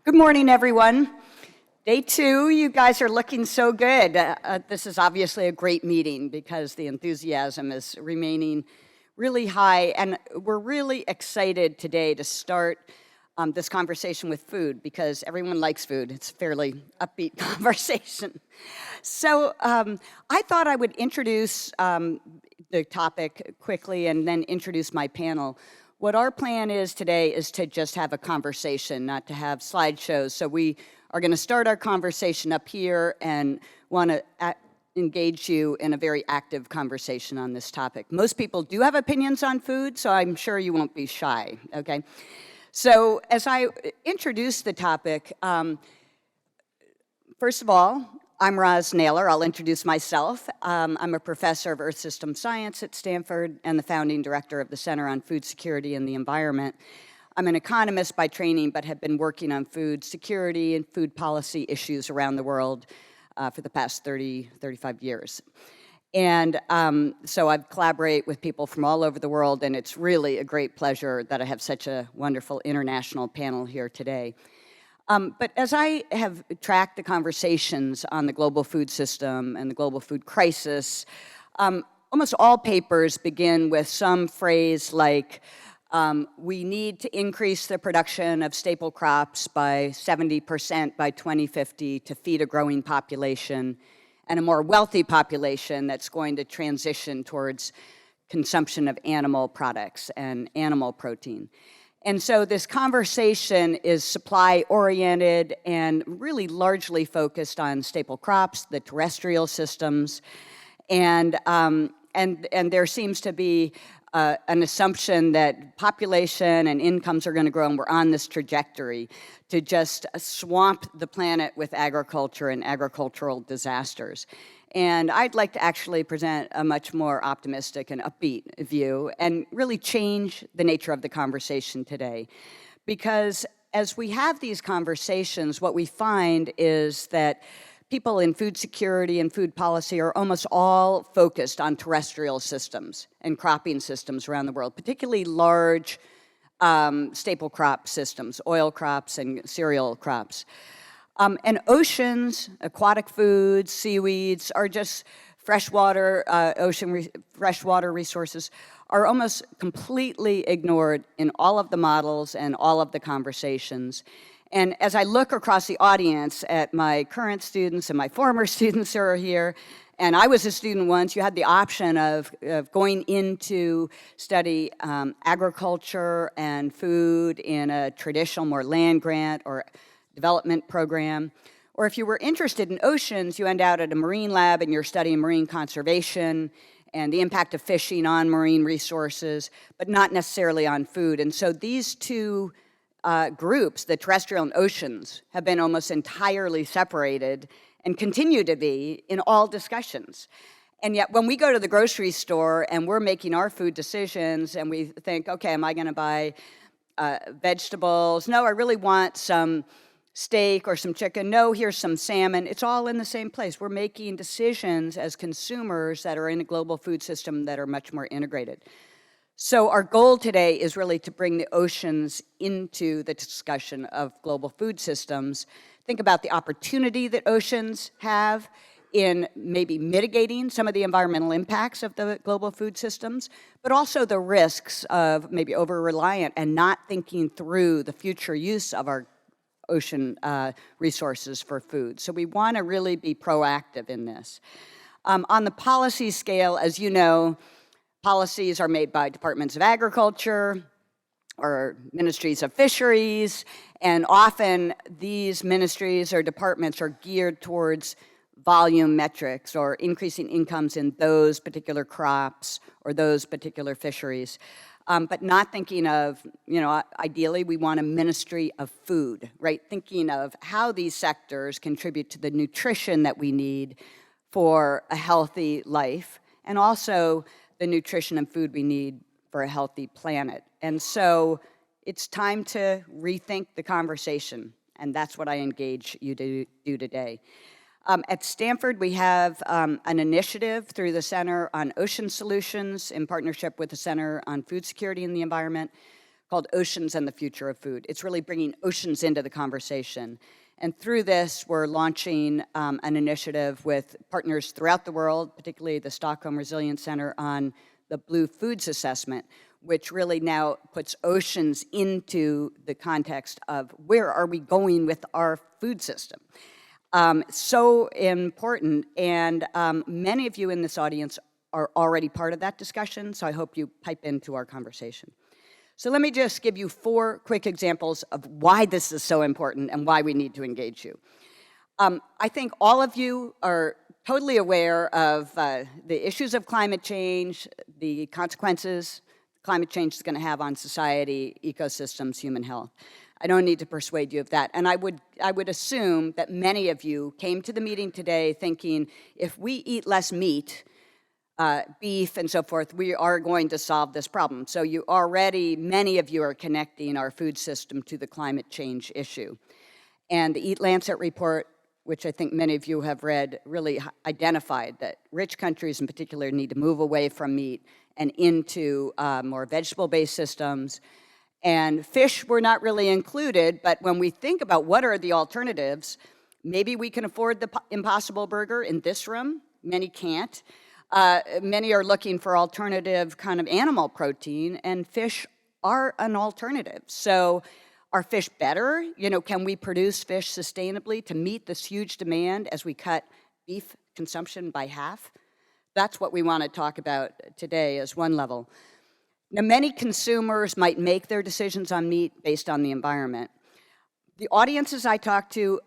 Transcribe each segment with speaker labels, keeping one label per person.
Speaker 1: Good morning, everyone. Day 2, you guys are looking so good. This is obviously a great meeting because the enthusiasm is remaining really high, and we're really excited today to start this conversation with food because everyone likes food. It's a fairly upbeat conversation. So I thought I would introduce the topic quickly and then introduce my panel. What our plan is today is to just have a conversation, not to have slideshows. So we are going to start our conversation up here and want to engage you in a very active conversation on this topic. Most people do have opinions on food, so I'm sure you won't be shy, okay? So as I introduce the topic, first of all, I'm Roz Naylor. I'll introduce myself. I'm a professor of Earth System Science at Stanford and the founding director of the Center on Food Security and the Environment. I'm an economist by training, but have been working on food security and food policy issues around the world for the past 35 years. And so I collaborate with people from all over the world, and it's really a great pleasure that I have such a wonderful international panel here today. But as I have tracked the conversations on the global food system and the global food crisis, almost all papers begin with some phrase like, we need to increase the production of staple crops by 70% by 2050 to feed a growing population and a more wealthy population that's going to transition towards consumption of animal products and animal protein. And so this conversation is supply-oriented and really largely focused on staple crops, the terrestrial systems, and there seems to be an assumption that population and incomes are going to grow, and we're on this trajectory to just swamp the planet with agriculture and agricultural disasters. And I'd like to actually present a much more optimistic and upbeat view and really change the nature of the conversation today. Because as we have these conversations, what we find is that people in food security and food policy are almost all focused on terrestrial systems and cropping systems around the world, particularly large staple crop systems, oil crops and cereal crops. And oceans, aquatic foods, seaweeds are just freshwater, freshwater resources are almost completely ignored in all of the models and all of the conversations. And as I look across the audience at my current students and my former students who are here, and I was a student once, you had the option of going in to study agriculture and food in a traditional, more land grant or development program. Or if you were interested in oceans, you end out at a marine lab and you're studying marine conservation and the impact of fishing on marine resources, but not necessarily on food. And so these two groups, the terrestrial and oceans, have been almost entirely separated and continue to be in all discussions. And yet when we go to the grocery store and we're making our food decisions and we think, okay, am I going to buy vegetables? No, I really want some steak or some chicken. No, here's some salmon. It's all in the same place. We're making decisions as consumers that are in a global food system that are much more integrated. So our goal today is really to bring the oceans into the discussion of global food systems. Think about the opportunity that oceans have in maybe mitigating some of the environmental impacts of the global food systems, but also the risks of maybe over-reliant and not thinking through the future use of our ocean resources for food. So we want to really be proactive in this. On the policy scale, as you know, policies are made by departments of agriculture or ministries of fisheries, and often these ministries or departments are geared towards volume metrics or increasing incomes in those particular crops or those particular fisheries. But not thinking of, ideally we want a ministry of food, right? Thinking of how these sectors contribute to the nutrition that we need for a healthy life, and also the nutrition and food we need for a healthy planet. And so it's time to rethink the conversation, and that's what I engage you to do today. At Stanford, we have an initiative through the Center on Ocean Solutions in partnership with the Center on Food Security and the Environment called Oceans and the Future of Food. It's really bringing oceans into the conversation. And through this, we're launching an initiative with partners throughout the world, particularly the Stockholm Resilience Center, on the Blue Foods Assessment, which really now puts oceans into the context of where are we going with our food system. So important, and many of you in this audience are already part of that discussion, so I hope you pipe into our conversation. So let me just give you 4 quick examples of why this is so important and why we need to engage you. I think all of you are totally aware of the issues of climate change, the consequences climate change is going to have on society, ecosystems, human health. I don't need to persuade you of that. And I would assume that many of you came to the meeting today thinking, if we eat less meat, beef and so forth, we are going to solve this problem. So many of you are connecting our food system to the climate change issue. And the Eat Lancet report, which I think many of you have read, really identified that rich countries in particular need to move away from meat and into more vegetable-based systems. And fish were not really included, but when we think about what are the alternatives, maybe we can afford the Impossible Burger in this room. Many can't. Many are looking for alternative kind of animal protein, and fish are an alternative. So are fish better? You know, can we produce fish sustainably to meet this huge demand as we cut beef consumption by half? That's what we want to talk about today as one level. Now, many consumers might make their decisions on meat based on the environment. The audiences I talk to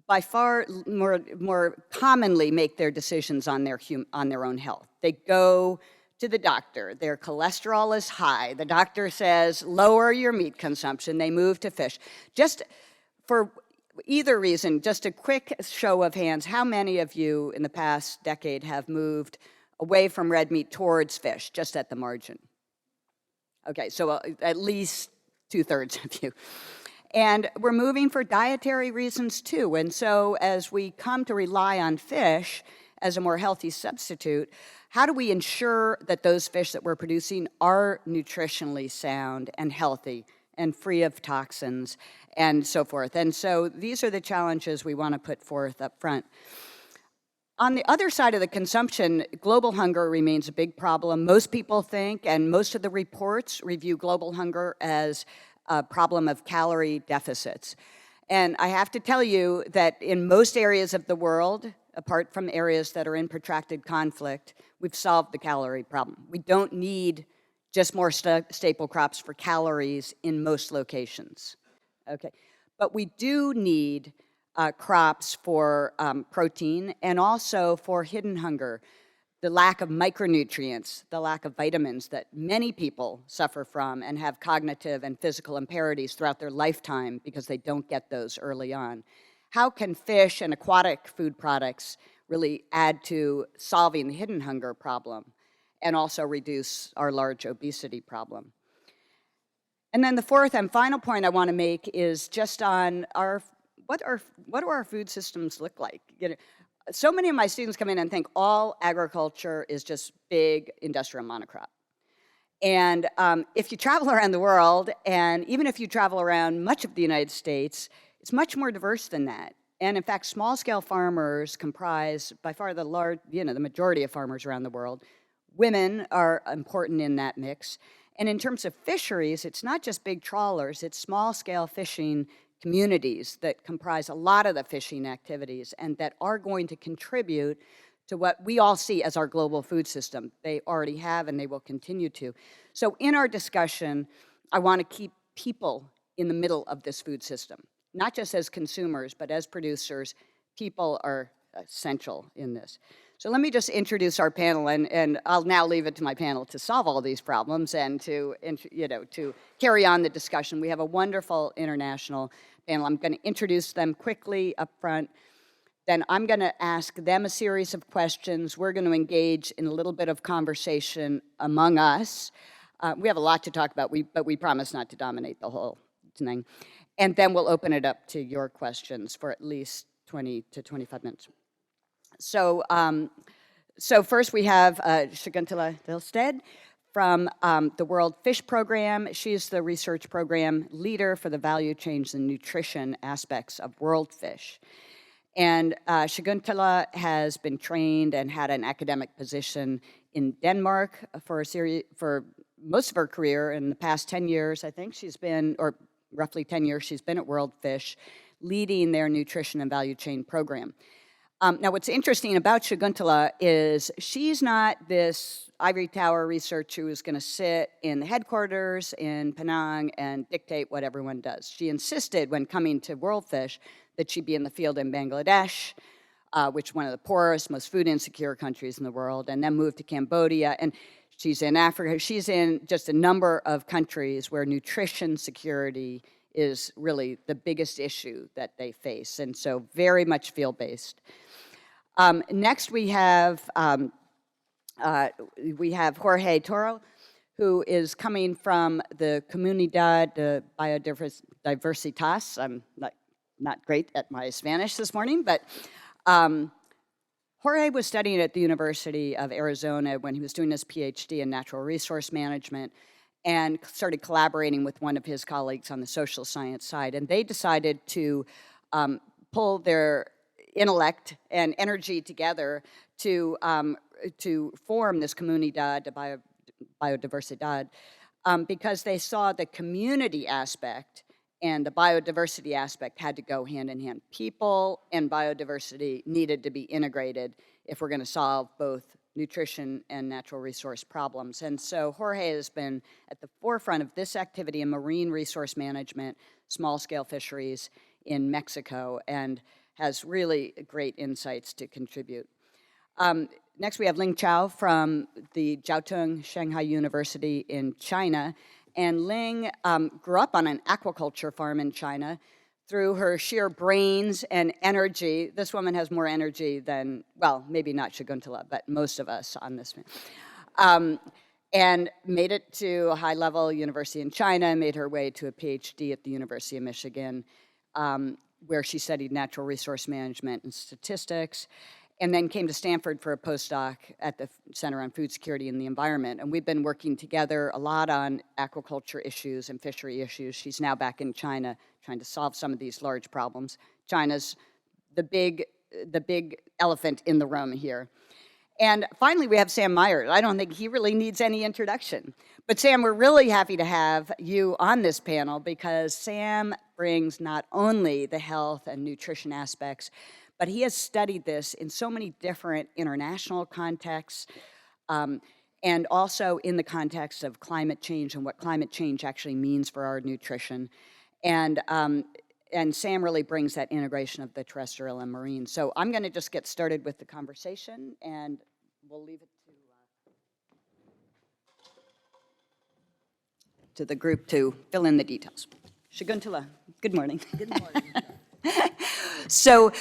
Speaker 1: by far more commonly make their decisions on their own health. They go to the doctor, their cholesterol is high, the doctor says, lower your meat consumption, they move to fish. Just for either reason, just a quick show of hands, how many of you in the past decade have moved away from red meat towards fish, just at the margin? Okay, so at least 2/3 of you. And we're moving for dietary reasons too. And so as we come to rely on fish as a more healthy substitute, how do we ensure that those fish that we're producing are nutritionally sound and healthy and free of toxins and so forth? And so these are the challenges we want to put forth up front. On the other side of the consumption, global hunger remains a big problem. Most people think, and most of the reports review global hunger as a problem of calorie deficits. And I have to tell you that in most areas of the world, apart from areas that are in protracted conflict, we've solved the calorie problem. We don't need just more staple crops for calories in most locations. Okay, but we do need crops for protein and also for hidden hunger, the lack of micronutrients, the lack of vitamins that many people suffer from and have cognitive and physical impairments throughout their lifetime because they don't get those early on. How can fish and aquatic food products really add to solving the hidden hunger problem and also reduce our large obesity problem? And then the fourth and final point I want to make is just on what do our food systems look like? You know, so many of my students come in and think all agriculture is just big industrial monocrop. And if you travel around the world, and even if you travel around much of the United States, it's much more diverse than that. And in fact, small-scale farmers comprise by far the majority of farmers around the world. Women are important in that mix. And in terms of fisheries, it's not just big trawlers, it's small-scale fishing communities that comprise a lot of the fishing activities and that are going to contribute to what we all see as our global food system. They already have and they will continue to. So in our discussion, I want to keep people in the middle of this food system, not just as consumers, but as producers. People are essential in this. So let me just introduce our panel, and I'll now leave it to my panel to solve all these problems and to carry on the discussion. We have a wonderful international panel. I'm going to introduce them quickly up front. Then I'm going to ask them a series of questions. We're going to engage in a little bit of conversation among us. We have a lot to talk about, but we promise not to dominate the whole thing. And then we'll open it up to your questions for at least 20 to 25 minutes. So first we have Shakuntala Dilsted from the World Fish Program. She's the research program leader for the value chains and nutrition aspects of world fish. And Shakuntala has been trained and had an academic position in Denmark for most of her career. In the past 10 years, I think she's been, or roughly 10 years, she's been at World Fish, leading their nutrition and value chain program. Now, what's interesting about Shakuntala is she's not this ivory tower researcher who's going to sit in the headquarters in Penang and dictate what everyone does. She insisted when coming to World Fish that she be in the field in Bangladesh, which is one of the poorest, most food insecure countries in the world, and then moved to Cambodia. And she's in Africa. She's in just a number of countries where nutrition security is really the biggest issue that they face, and so very much field-based. Next, we have Jorge Toro, who is coming from the Comunidad de Biodiversitas. I'm not great at my Spanish this morning, but Jorge was studying at the University of Arizona when he was doing his PhD in natural resource management and started collaborating with one of his colleagues on the social science side. And they decided to pull their intellect and energy together to form this Comunidad de Biodiversidad because they saw the community aspect and the biodiversity aspect had to go hand in hand. People and biodiversity needed to be integrated if we're going to solve both nutrition and natural resource problems. And so Jorge has been at the forefront of this activity in marine resource management, small-scale fisheries in Mexico, and has really great insights to contribute. Next, we have Ling Chao from the Jiaotong Shanghai University in China. And Ling grew up on an aquaculture farm in China. Through her sheer brains and energy, this woman has more energy than, well, maybe not Shakuntala, but most of us on this one. And made it to a high-level university in China, made her way to a PhD at the University of Michigan, where she studied natural resource management and statistics, and then came to Stanford for a postdoc at the Center on Food Security and the Environment. And we've been working together a lot on aquaculture issues and fishery issues. She's now back in China trying to solve some of these large problems. China's the big elephant in the room here. And finally, we have Sam Myers. I don't think he really needs any introduction. But Sam, we're really happy to have you on this panel because Sam brings not only the health and nutrition aspects, but he has studied this in so many different international contexts, and also in the context of climate change and what climate change actually means for our nutrition. And Sam really brings that integration of the terrestrial and marine. So I'm going to just get started with the conversation, and we'll leave it to the group to fill in the details. Shakuntala, good morning.
Speaker 2: Good morning.
Speaker 1: So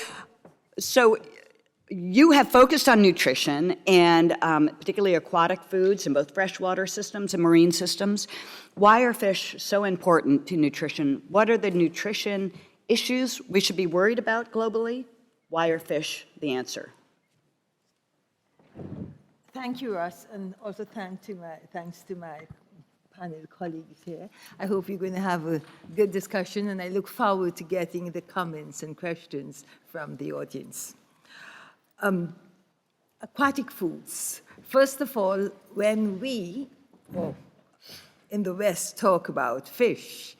Speaker 1: you have focused on nutrition and particularly aquatic foods in both freshwater systems and marine systems. Why are fish so important to nutrition? What are the nutrition issues we should be worried about globally? Why are fish the answer?
Speaker 2: Thank you, Russ, and also thanks to my panel colleagues here. I hope you're going to have a good discussion, and I look forward to getting the comments and questions from the audience. Aquatic foods. First of all, when we, in the West, talk about fish,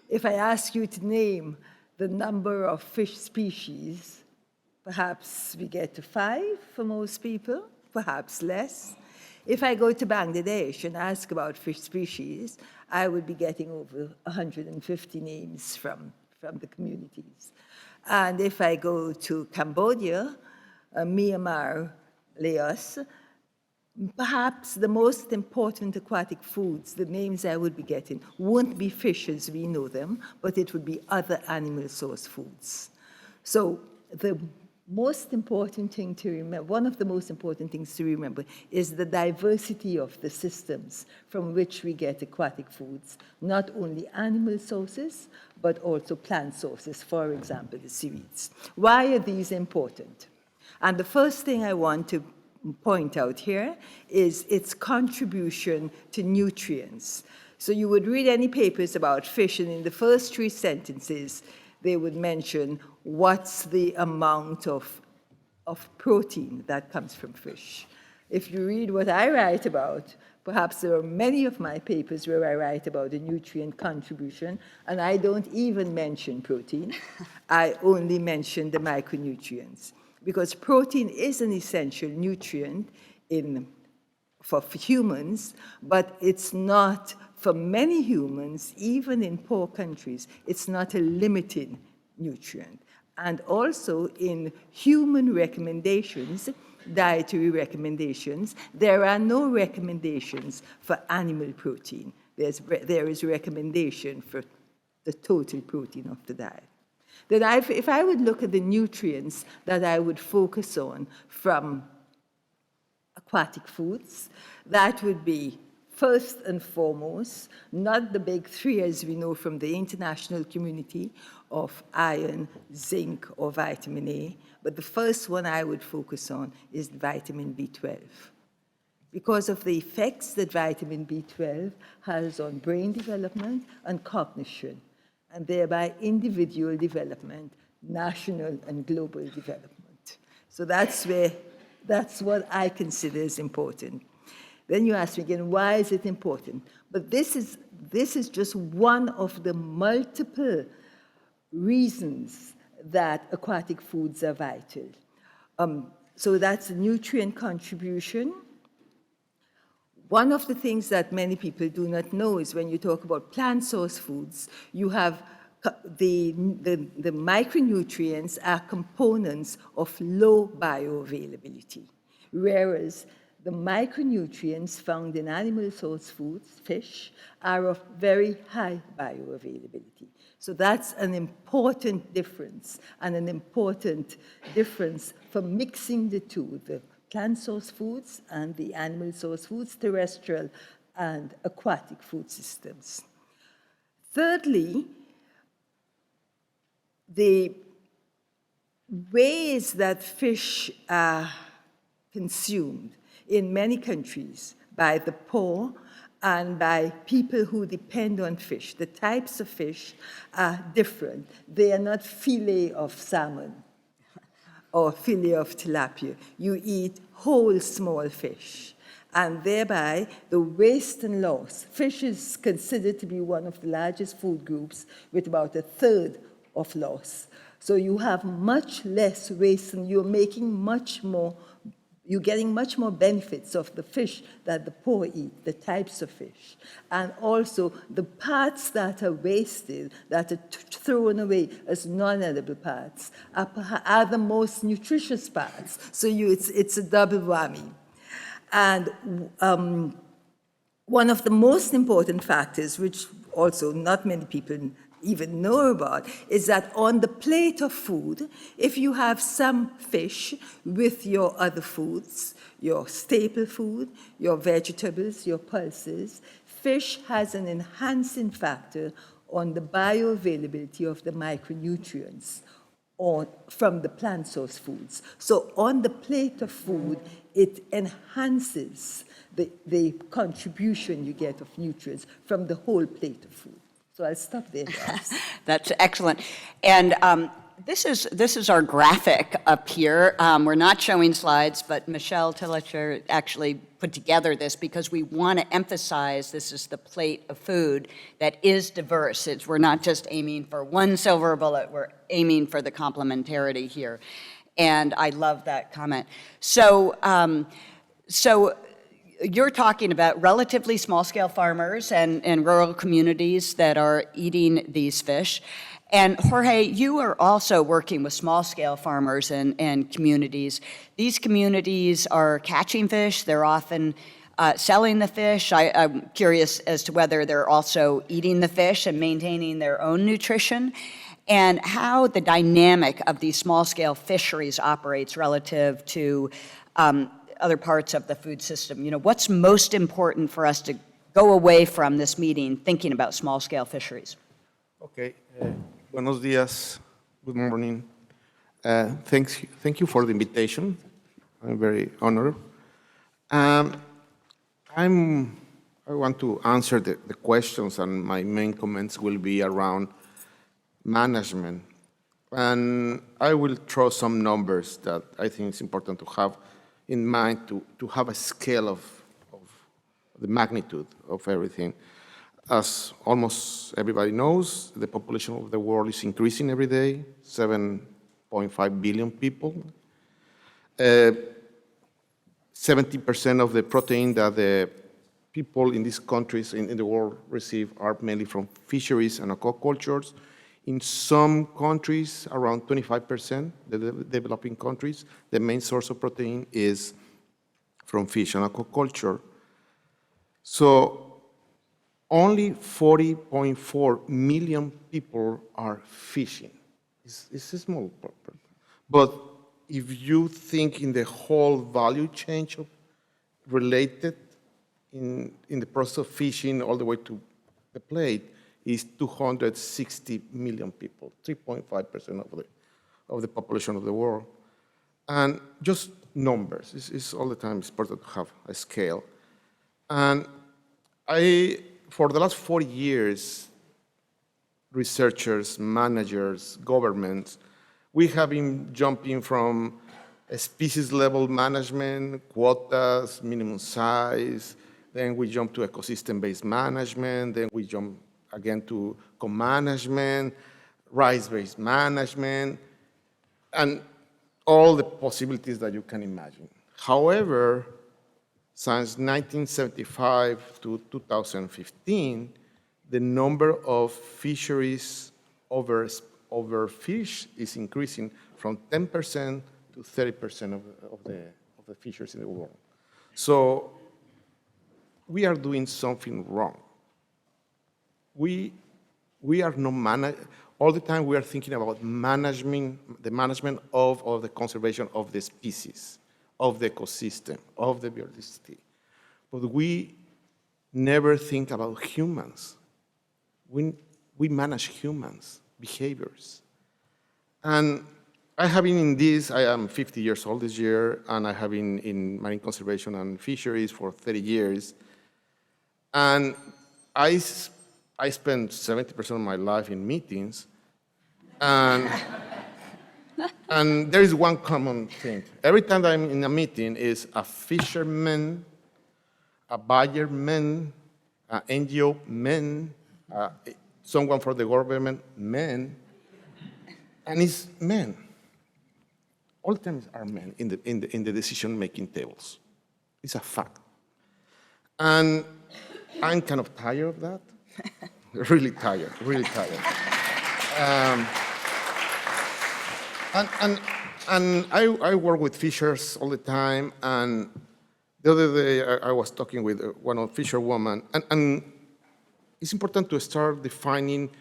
Speaker 2: if I ask you to name the number of fish species, perhaps we get to 5 for most people, perhaps less. If I go to Bangladesh and ask about fish species, I would be getting over 150 names from the communities. And if I go to Cambodia, Myanmar, Laos, perhaps the most important aquatic foods, the names I would be getting, won't be fish as we know them, but it would be other animal source foods. So the most important thing to remember, one of the most important things to remember is the diversity of the systems from which we get aquatic foods, not only animal sources, but also plant sources, for example, the seaweeds. Why are these important? And the first thing I want to point out here is its contribution to nutrients. So you would read any papers about fish, and in the first 3 sentences, they would mention what's the amount of protein that comes from fish. If you read what I write about, perhaps there are many of my papers where I write about the nutrient contribution, and I don't even mention protein. I only mention the micronutrients, because protein is an essential nutrient for humans, but it's not, for many humans, even in poor countries, it's not a limited nutrient. And also in human recommendations, dietary recommendations, there are no recommendations for animal protein. There is recommendation for the total protein of the diet. Then if I would look at the nutrients that I would focus on from aquatic foods, that would be first and foremost, not the big 3 as we know from the international community of iron, zinc, or vitamin A, but the first one I would focus on is vitamin B12. Because of the effects that vitamin B12 has on brain development and cognition, and thereby individual development, national and global development. So that's what I consider is important. Then you ask me again, why is it important? But this is just one of the multiple reasons that aquatic foods are vital. So that's nutrient contribution. One of the things that many people do not know is when you talk about plant source foods, you have the micronutrients are components of low bioavailability, whereas the micronutrients found in animal source foods, fish, are of very high bioavailability. So that's an important difference, and an important difference for mixing the two, the plant source foods and the animal source foods, terrestrial and aquatic food systems. Thirdly, the ways that fish are consumed in many countries by the poor and by people who depend on fish. The types of fish are different. They are not fillet of salmon or fillet of tilapia. You eat whole small fish, and thereby the waste and loss. Fish is considered to be one of the largest food groups with about 1/3 of loss. So you have much less waste, and you're making much more. You're getting much more benefits of the fish that the poor eat, the types of fish. And also the parts that are wasted, that are thrown away as non-edible parts, are the most nutritious parts. So it's a double whammy. And one of the most important factors, which also not many people even know about, is that on the plate of food, if you have some fish with your other foods, your staple food, your vegetables, your pulses, fish has an enhancing factor on the bioavailability of the micronutrients from the plant source foods. So on the plate of food, it enhances the contribution you get of nutrients from the whole plate of food. So I'll stop there.
Speaker 1: That's excellent. And this is our graphic up here. We're not showing slides, but Michelle Tillicher actually put together this because we want to emphasize this is the plate of food that is diverse. We're not just aiming for one silver bullet, we're aiming for the complementarity here. And I love that comment. So you're talking about relatively small-scale farmers and rural communities that are eating these fish. And Jorge, you are also working with small-scale farmers and communities. These communities are catching fish. They're often selling the fish. I'm curious as to whether they're also eating the fish and maintaining their own nutrition, and how the dynamic of these small-scale fisheries operates relative to other parts of the food system. You know, what's most important for us to go away from this meeting thinking about small-scale fisheries?
Speaker 3: Okay. Buenos días. Good morning. Thank you for the invitation. I'm very honored. Um, I want to answer the questions, and my main comments will be around management. And I will throw some numbers that I think is important to have in mind to have a scale of the magnitude of everything. As almost everybody knows, the population of the world is increasing every day, 7.5 billion people. 70% of the protein that the people in these countries in the world receive are mainly from fisheries and aquacultures. In some countries, around 25%, the developing countries, the main source of protein is from fish and aquaculture. So only 40.4 million people are fishing. It's a small part. But if you think in the whole value chain related in the process of fishing all the way to the plate, is 260 million people, 3.5% of the population of the world. And just numbers, it's all the time it's important to have a scale. And for the last 40 years, researchers, managers, governments, we have been jumping from a species-level management, quotas, minimum size, then we jump to ecosystem-based management, then we jump again to co-management, rights-based management, and all the possibilities that you can imagine. However, since 1975 to 2015, the number of fisheries overfished is increasing from 10% to 30% of the fisheries in the world. So we are doing something wrong. We are not all the time we are thinking about the management of the conservation of the species, of the ecosystem, of the biodiversity. But we never think about humans. We manage humans' behaviors. And I have been in this, I am 50 years old this year, and I have been in marine conservation and fisheries for 30 years. And I spend 70% of my life in meetings, and there is one common thing. Every time that I'm in a meeting is a fisherman, a buyer man, an NGO man, someone for the government man, and it's men. All the time are men in the decision-making tables. It's a fact. And I'm kind of tired of that. Really tired. And I work with fishers all the time, and the other day I was talking with one of fisherwomen, and it's important to start defining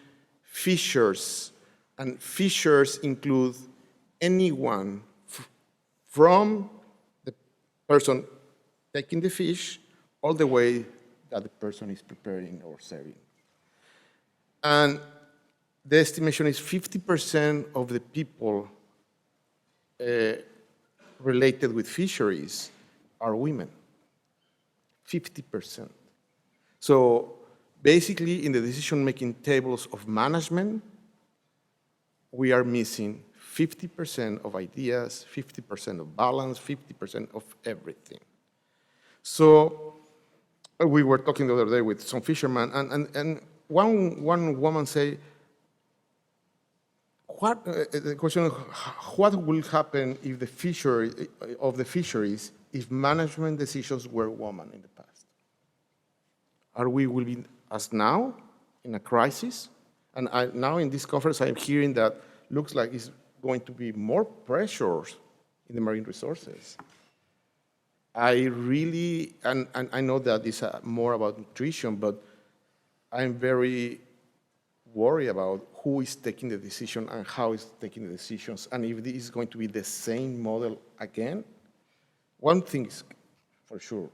Speaker 3: fishers, and fishers include anyone from the person taking the fish all the way that the person is preparing or serving. And the estimation is 50% of the people related with fisheries are women. 50%. So basically, in the decision-making tables of management, we are missing 50% of ideas, 50% of balance, 50% of everything. So we were talking the other day with some fishermen, and one woman say, the question, what will happen if the fisheries, if management decisions were women in the past? Will be as now in a crisis? And now in this conference, I'm hearing that looks like it's going to be more pressures in the marine resources. I really, and I know that it's more about nutrition, but I'm very worried about who is taking the decision and how is taking the decisions, and if this is going to be the same model again. One thing is for sure,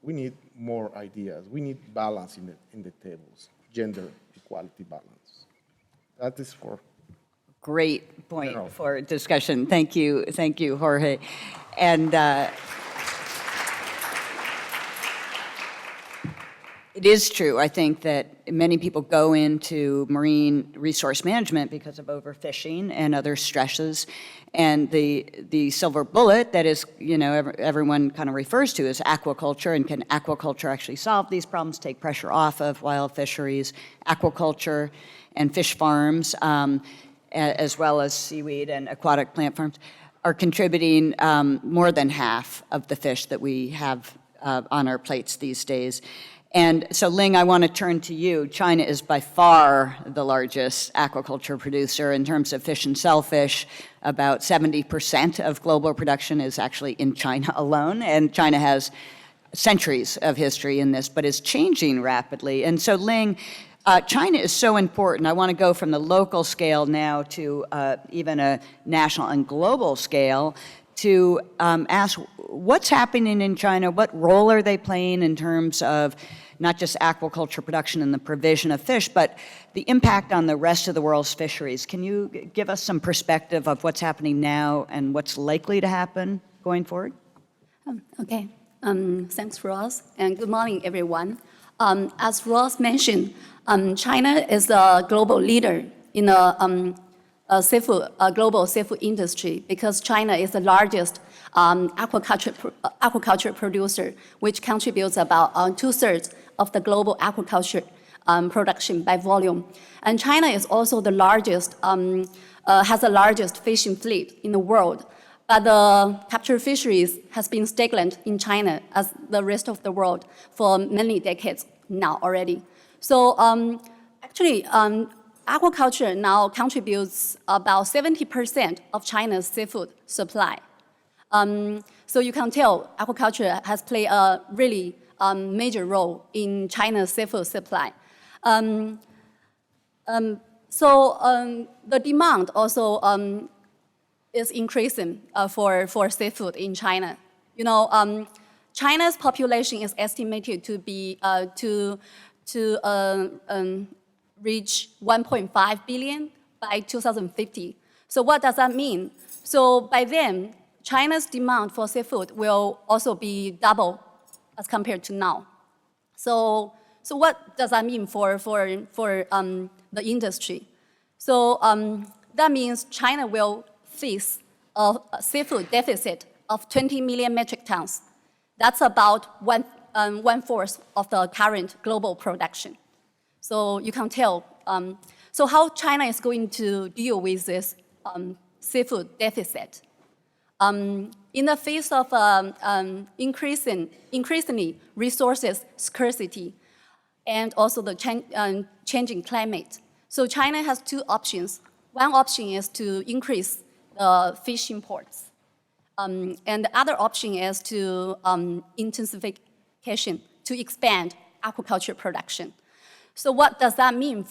Speaker 3: we need more ideas. We need balance in the tables, gender equality balance. That is for
Speaker 1: Great point for discussion. Thank you, Jorge. And It is true. I think that many people go into marine resource management because of overfishing and other stresses. And the silver bullet that is, everyone kind of refers to is aquaculture. And can aquaculture actually solve these problems, take pressure off of wild fisheries? Aquaculture and fish farms, as well as seaweed and aquatic plant farms, are contributing more than half of the fish that we have on our plates these days. And so, Ling, I want to turn to you. China is by far the largest aquaculture producer in terms of fish and shellfish. About 70% of global production is actually in China alone, and China has centuries of history in this, but is changing rapidly. And so, Ling, China is so important. I want to go from the local scale now to even a national and global scale to ask what's happening in China, what role are they playing in terms of not just aquaculture production and the provision of fish, but the impact on the rest of the world's fisheries. Can you give us some perspective of what's happening now and what's likely to happen going forward?
Speaker 4: Okay. Thanks, Ross, and good morning, everyone. As Ross mentioned, China is a global leader in the global seafood industry because China is the largest aquaculture producer, which contributes about 2/3 of the global aquaculture production by volume. And China is also the largest, has the largest fishing fleet in the world. But the capture fisheries has been stagnant in China as the rest of the world for many decades now already. So actually, aquaculture now contributes about 70% of China's seafood supply. So you can tell aquaculture has played a really major role in China's seafood supply. The demand also is increasing for seafood in China. China's population is estimated to be reach 1.5 billion by 2050. So what does that mean? So by then, China's demand for seafood will also be double as compared to now. So what does that mean for the industry? So that means China will face a seafood deficit of 20 million metric tons. That's about one-fourth of the current global production. So you can tell. So how China is going to deal with this seafood deficit? In the face of increasingly resources scarcity and also the changing climate. So China has two options. One option is to increase fish imports. And the other option is to intensification, to expand aquaculture production. So what does that mean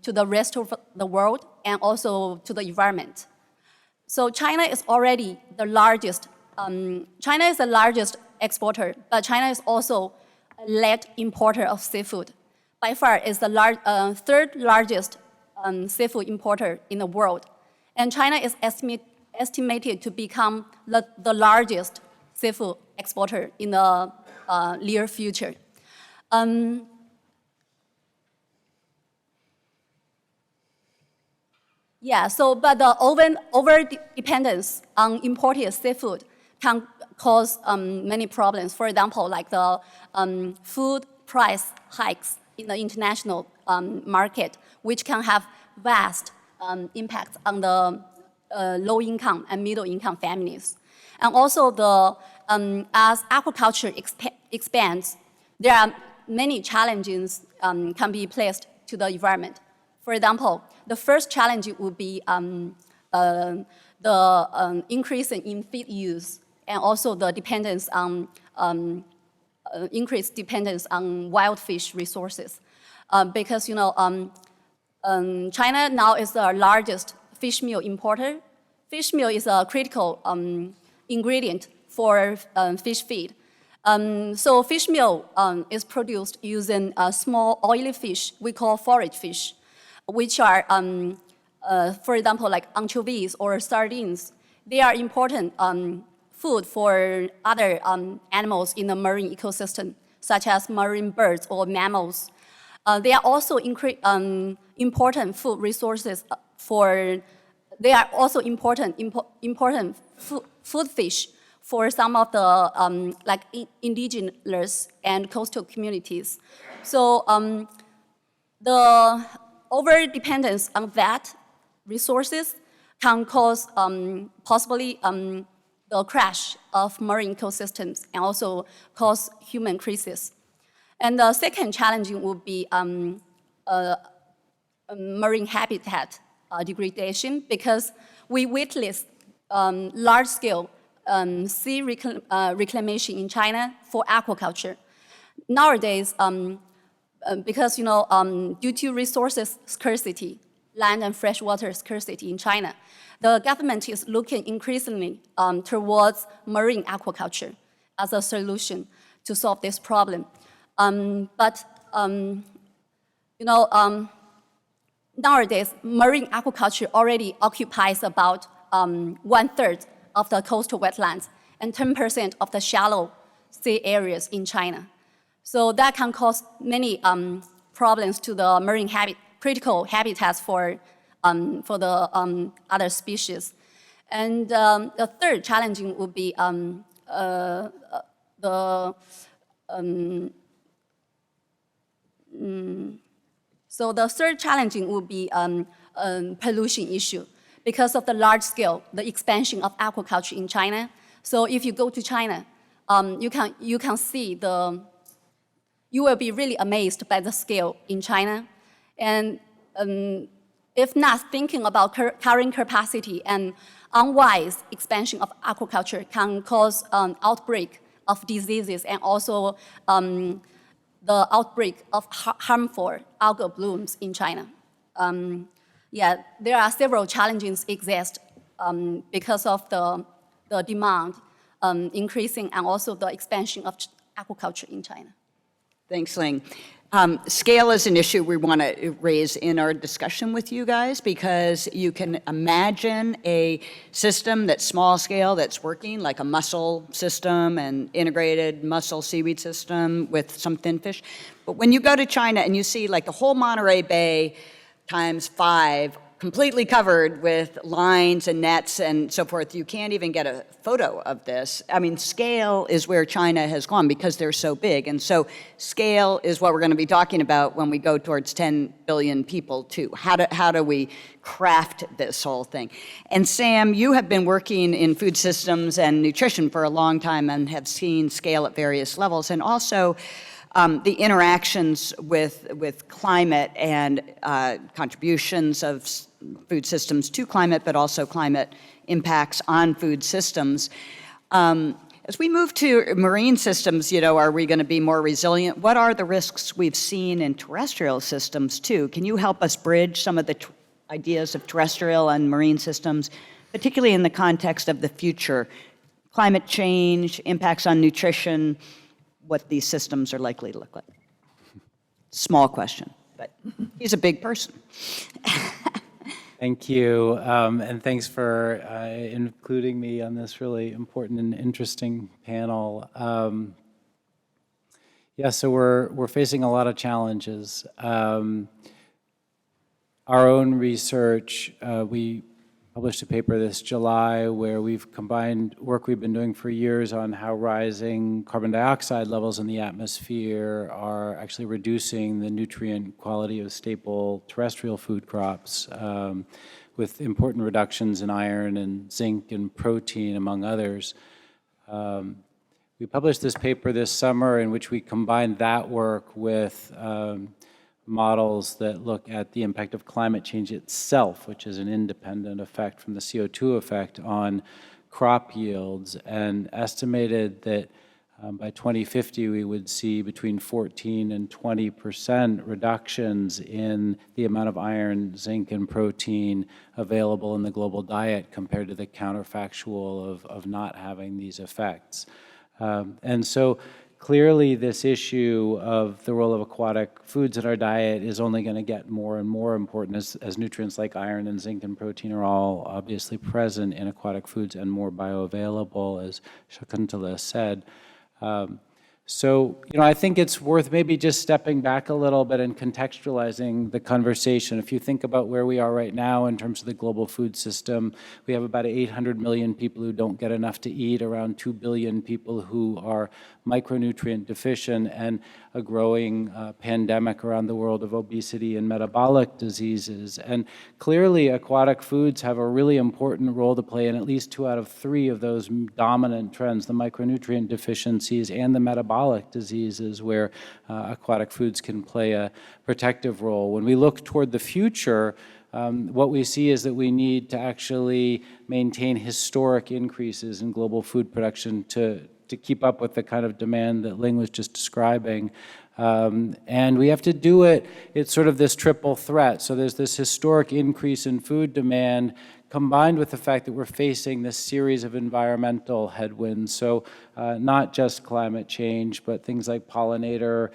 Speaker 4: to the rest of the world and also to the environment? So China is already the largest. China is the largest exporter, but China is also a lead importer of seafood. By far, is the third largest seafood importer in the world. And China is estimated to become the largest seafood exporter in the near future. But the over-dependence on imported seafood can cause many problems. For example, like the food price hikes in the international market, which can have vast impacts on the low-income and middle-income families. And also, as aquaculture expands, there are many challenges can be placed to the environment. For example, the first challenge would be the increase in feed use and also the dependence on increased dependence on wild fish resources, because China now is the largest fish meal importer. Fish meal is a critical ingredient for fish feed. So fish meal is produced using small oily fish we call forage fish, which are, for example, like anchovies or sardines. They are important food for other animals in the marine ecosystem. such as marine birds or mammals. They are also important food resources they are also important food fish for some of the like indigenous and coastal communities. So the over-dependence on that resources can cause possibly the crash of marine ecosystems and also cause human crisis. And the second challenging would be marine habitat degradation, because we witness large-scale sea reclamation in China for aquaculture. Nowadays, because due to resources scarcity, land and freshwater scarcity in China, the government is looking increasingly towards marine aquaculture as a solution to solve this problem. Nowadays, marine aquaculture already occupies about 1/3 of the coastal wetlands and 10% of the shallow sea areas in China. So that can cause many problems to the marine critical habitats for the other species. And the third challenging would be So the third challenging would be pollution issue because of the large scale, the expansion of aquaculture in China. So if you go to China, you can see you will be really amazed by the scale in China. And if not thinking about carrying capacity and unwise expansion of aquaculture can cause outbreak of diseases and also the outbreak of harmful algal blooms in China. There are several challenges exist because of the demand increasing and also the expansion of aquaculture in China.
Speaker 1: Thanks, Ling. Scale is an issue we want to raise in our discussion with you guys, because you can imagine a system that's small scale, that's working, like a mussel system, an integrated mussel seaweed system with some fin fish. But when you go to China and you see like the whole Monterey Bay times 5, completely covered with lines and nets and so forth, you can't even get a photo of this. I mean, scale is where China has gone because they're so big. And so scale is what we're going to be talking about when we go towards 10 billion people too. How do we craft this whole thing? And Sam, you have been working in food systems and nutrition for a long time and have seen scale at various levels, and also the interactions with climate and contributions of food systems to climate, but also climate impacts on food systems. As we move to marine systems, are we going to be more resilient? What are the risks we've seen in terrestrial systems too? Can you help us bridge some of the ideas of terrestrial and marine systems, particularly in the context of the future? Climate change, impacts on nutrition, what these systems are likely to look like. Small question, but he's a big person.
Speaker 5: Thank you, and thanks for including me on this really important and interesting panel. So we're facing a lot of challenges. Our own research, we published a paper this July where we've combined work we've been doing for years on how rising carbon dioxide levels in the atmosphere are actually reducing the nutrient quality of staple terrestrial food crops, with important reductions in iron and zinc and protein, among others. We published this paper this summer in which we combined that work with models that look at the impact of climate change itself, which is an independent effect from the CO2 effect on crop yields, and estimated that by 2050 we would see between 14 and 20% reductions in the amount of iron, zinc, and protein available in the global diet compared to the counterfactual of not having these effects. And so clearly, this issue of the role of aquatic foods in our diet is only going to get more and more important as nutrients like iron and zinc and protein are all obviously present in aquatic foods and more bioavailable, as Shakuntala said. So, I think it's worth maybe just stepping back a little bit and contextualizing the conversation. If you think about where we are right now in terms of the global food system, we have about 800 million people who don't get enough to eat, around 2 billion people who are micronutrient deficient, and a growing pandemic around the world of obesity and metabolic diseases. And clearly, aquatic foods have a really important role to play in at least 2 out of 3 of those dominant trends, the micronutrient deficiencies and the metabolic diseases, where aquatic foods can play a protective role. When we look toward the future, what we see is that we need to actually maintain historic increases in global food production to keep up with the kind of demand that Ling was just describing. And we have to do it, it's sort of this triple threat. So there's this historic increase in food demand combined with the fact that we're facing this series of environmental headwinds. So not just climate change, but things like pollinator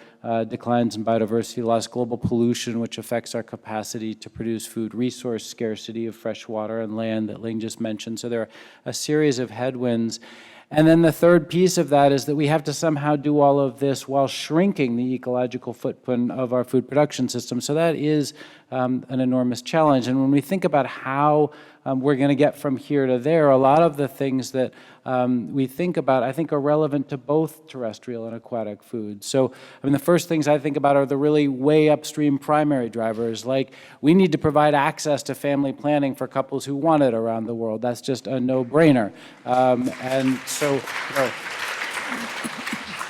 Speaker 5: declines in biodiversity loss, global pollution, which affects our capacity to produce food, resource scarcity of fresh water and land that Ling just mentioned. So there are a series of headwinds. And then the third piece of that is that we have to somehow do all of this while shrinking the ecological footprint of our food production system. So that is an enormous challenge. And when we think about how we're going to get from here to there, a lot of the things that we think about, I think, are relevant to both terrestrial and aquatic foods. So, the first things I think about are the really way upstream primary drivers, like we need to provide access to family planning for couples who want it around the world. That's just a no-brainer. And so,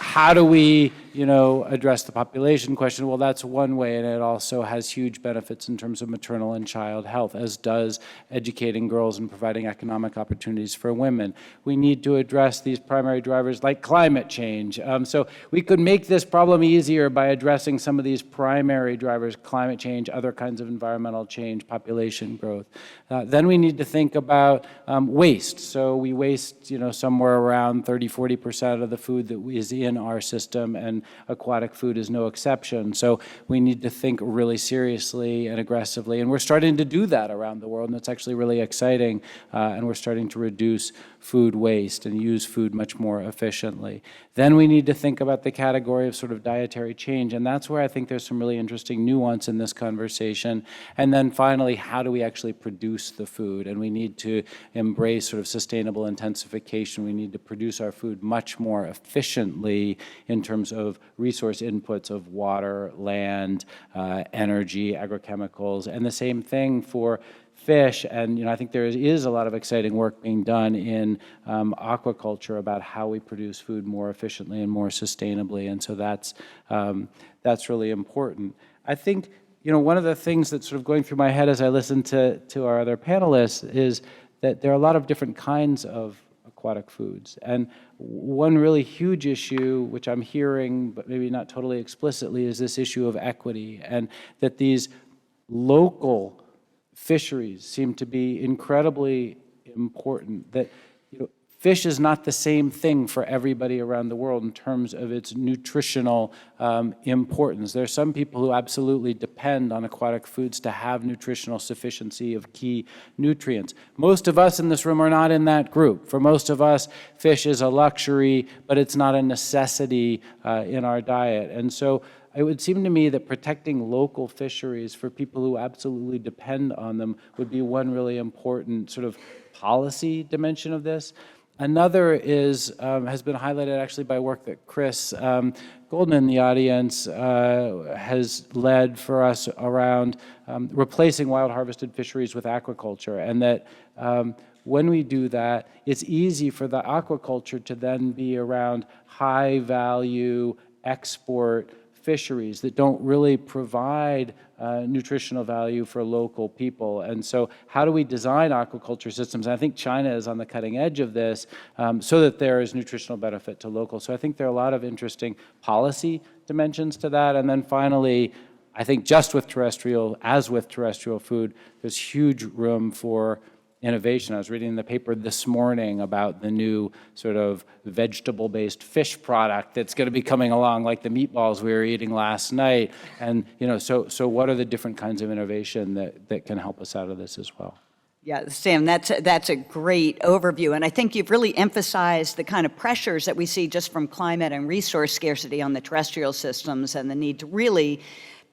Speaker 5: how do we, address the population question? Well, that's one way, and it also has huge benefits in terms of maternal and child health, as does educating girls and providing economic opportunities for women. We need to address these primary drivers like climate change. So we could make this problem easier by addressing some of these primary drivers, climate change, other kinds of environmental change, population growth. Then we need to think about waste. So we waste, somewhere around 30–40% of the food that is in our system, and aquatic food is no exception. So we need to think really seriously and aggressively, and we're starting to do that around the world, and it's actually really exciting, and we're starting to reduce food waste and use food much more efficiently. Then we need to think about the category of sort of dietary change, and that's where I think there's some really interesting nuance in this conversation. And then finally, how do we actually produce the food? And we need to embrace sort of sustainable intensification. We need to produce our food much more efficiently in terms of resource inputs of water, land, energy, agrochemicals, and the same thing for fish. And I think there is a lot of exciting work being done in aquaculture about how we produce food more efficiently and more sustainably. And so that's really important. I think one of the things that's sort of going through my head as I listen to our other panelists is that there are a lot of different kinds of aquatic foods. And one really huge issue, which I'm hearing, but maybe not totally explicitly, is this issue of equity, and that these local fisheries seem to be incredibly important, that fish is not the same thing for everybody around the world in terms of its nutritional importance. There are some people who absolutely depend on aquatic foods to have nutritional sufficiency of key nutrients. Most of us in this room are not in that group. For most of us, fish is a luxury, but it's not a necessity in our diet. And so it would seem to me that protecting local fisheries for people who absolutely depend on them would be one really important sort of policy dimension of this. Another is, has been highlighted actually by work that Chris Golden in the audience has led for us around replacing wild harvested fisheries with aquaculture, and that when we do that, it's easy for the aquaculture to then be around high value export fisheries that don't really provide nutritional value for local people. And so how do we design aquaculture systems? And I think China is on the cutting edge of this so that there is nutritional benefit to local. So I think there are a lot of interesting policy dimensions to that. And then finally, I think just with terrestrial, as with terrestrial food, there's huge room for innovation. I was reading in the paper this morning about the new sort of vegetable-based fish product that's going to be coming along, like the meatballs we were eating last night. And so what are the different kinds of innovation that can help us out of this as well?
Speaker 1: Yeah, Sam, that's a great overview. And I think you've really emphasized the kind of pressures that we see just from climate and resource scarcity on the terrestrial systems and the need to really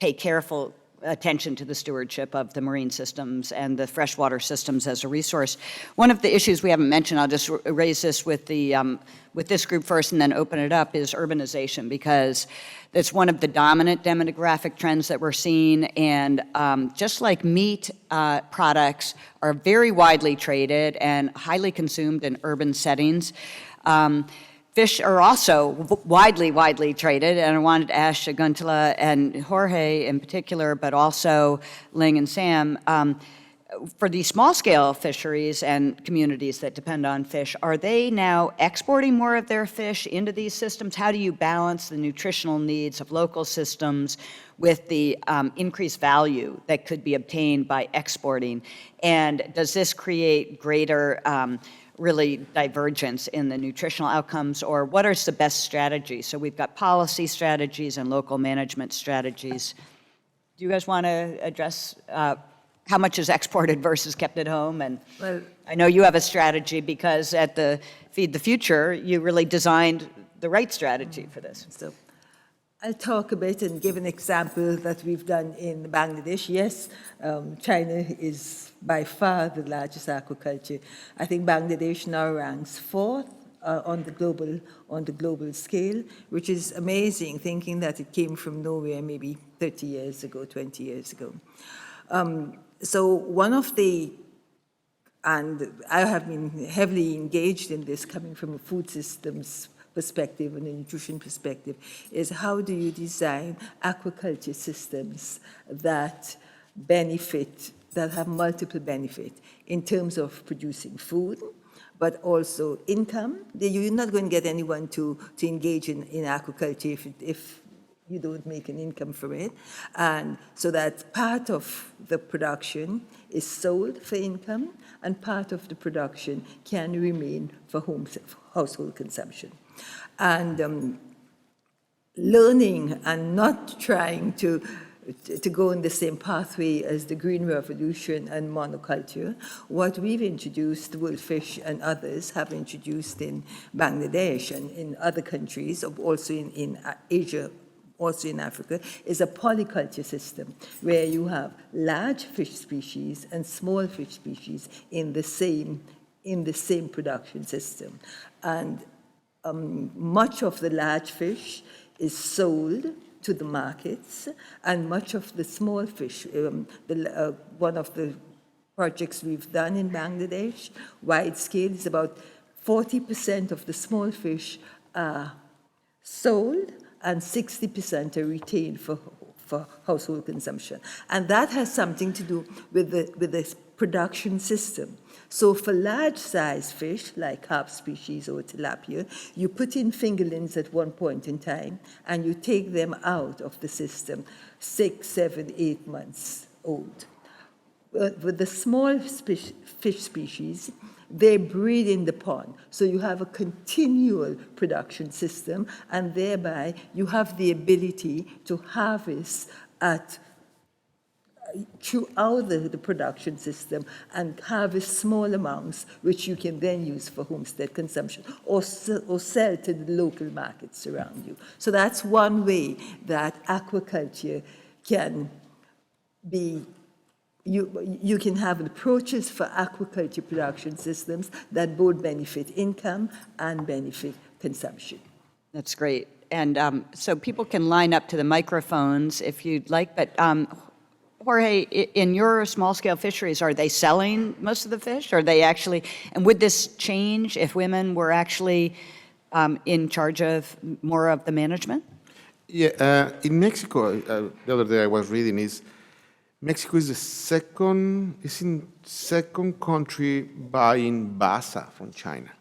Speaker 1: pay careful attention to the stewardship of the marine systems and the freshwater systems as a resource. One of the issues we haven't mentioned, I'll just raise this with this group first and then open it up, is urbanization, because that's one of the dominant demographic trends that we're seeing. And just like meat products are very widely traded and highly consumed in urban settings, fish are also widely traded, and I wanted to ask Shakuntala and Jorge in particular, but also Ling and Sam, for these small-scale fisheries and communities that depend on fish, are they now exporting more of their fish into these systems? How do you balance the nutritional needs of local systems with the increased value that could be obtained by exporting? And does this create greater really divergence in the nutritional outcomes, or what are the best strategies? So we've got policy strategies and local management strategies. Do you guys want to address how much is exported versus kept at home? And
Speaker 2: Well,
Speaker 1: I know you have a strategy because at the Feed the Future, you really designed the right strategy for this.
Speaker 2: So I'll talk a bit and give an example that we've done in Bangladesh. Yes, China is by far the largest aquaculture. I think Bangladesh now ranks fourth on the global scale, which is amazing, thinking that it came from nowhere maybe 30 years ago, 20 years ago. So one of the, and I have been heavily engaged in this coming from a food systems perspective and a nutrition perspective, is how do you design aquaculture systems that benefit, that have multiple benefit in terms of producing food, but also income. You're not going to get anyone to engage in aquaculture if you don't make an income from it. And so that part of the production is sold for income and part of the production can remain for household consumption. And learning and not trying to go in the same pathway as the Green Revolution and monoculture, what we've introduced, Wolfish and others have introduced in Bangladesh and in other countries, also in Asia, also in Africa, is a polyculture system where you have large fish species and small fish species in the same production system. And much of the large fish is sold to the markets, and much of the small fish, one of the projects we've done in Bangladesh, wide scale, is about 40% of the small fish are sold and 60% are retained for household consumption. And that has something to do with the production system. So for large-sized fish, like carp species or tilapia, you put in fingerlings at one point in time, and you take them out of the system 6, 7, 8 months old. With the small fish species, they breed in the pond. So you have a continual production system, and thereby you have the ability to harvest throughout the production system and harvest small amounts, which you can then use for homestead consumption or sell to the local markets around you. So that's one way that aquaculture can be, you can have approaches for aquaculture production systems that both benefit income and benefit consumption.
Speaker 1: That's great. And so people can line up to the microphones if you'd like, but Jorge, in your small-scale fisheries, are they selling most of the fish? Are they actually, and would this change if women were actually in charge of more of the management?
Speaker 3: Yeah, in Mexico, the other day I was reading, Mexico is in second country buying basa from China.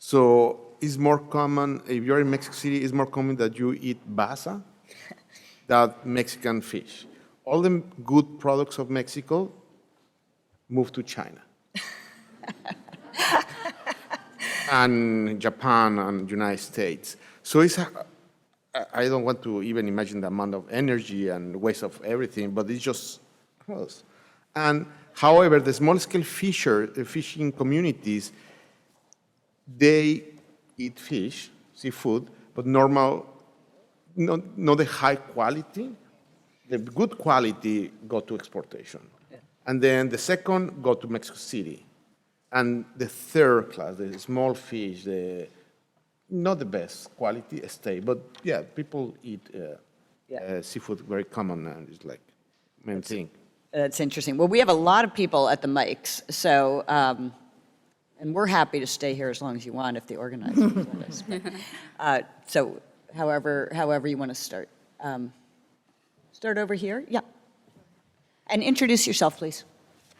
Speaker 3: So it's more common, if you're in Mexico City, it's more common that you eat basa than Mexican fish. All the good products of Mexico move to China. And Japan and United States. So I don't want to even imagine the amount of energy and waste of everything, but it's just close. And However, the small-scale fishing communities, they eat fish, seafood, but not the high quality. The good quality go to exportation. Yeah. And then the second go to Mexico City. And the third class, the small fish, not the best quality, stay. But yeah, people eat seafood very common, and it's like main thing.
Speaker 1: That's interesting. Well, we have a lot of people at the mics, so, and we're happy to stay here as long as you want if the organizers let us. But, so however you want to start. Start over here, yeah. And introduce yourself, please.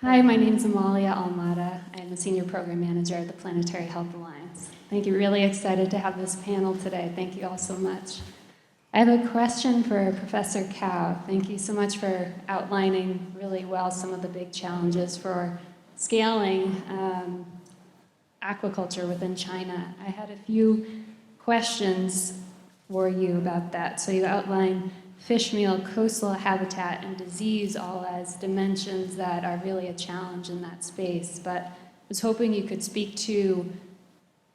Speaker 6: Hi, my name is Amalia Almada. I'm the Senior Program Manager at the Planetary Health Alliance. Thank you. Really excited to have this panel today. Thank you all so much. I have a question for Professor Cao. Thank you so much for outlining really well some of the big challenges for scaling aquaculture within China. I had a few questions for you about that. So you outlined fish meal, coastal habitat, and disease all as dimensions that are really a challenge in that space. But I was hoping you could speak to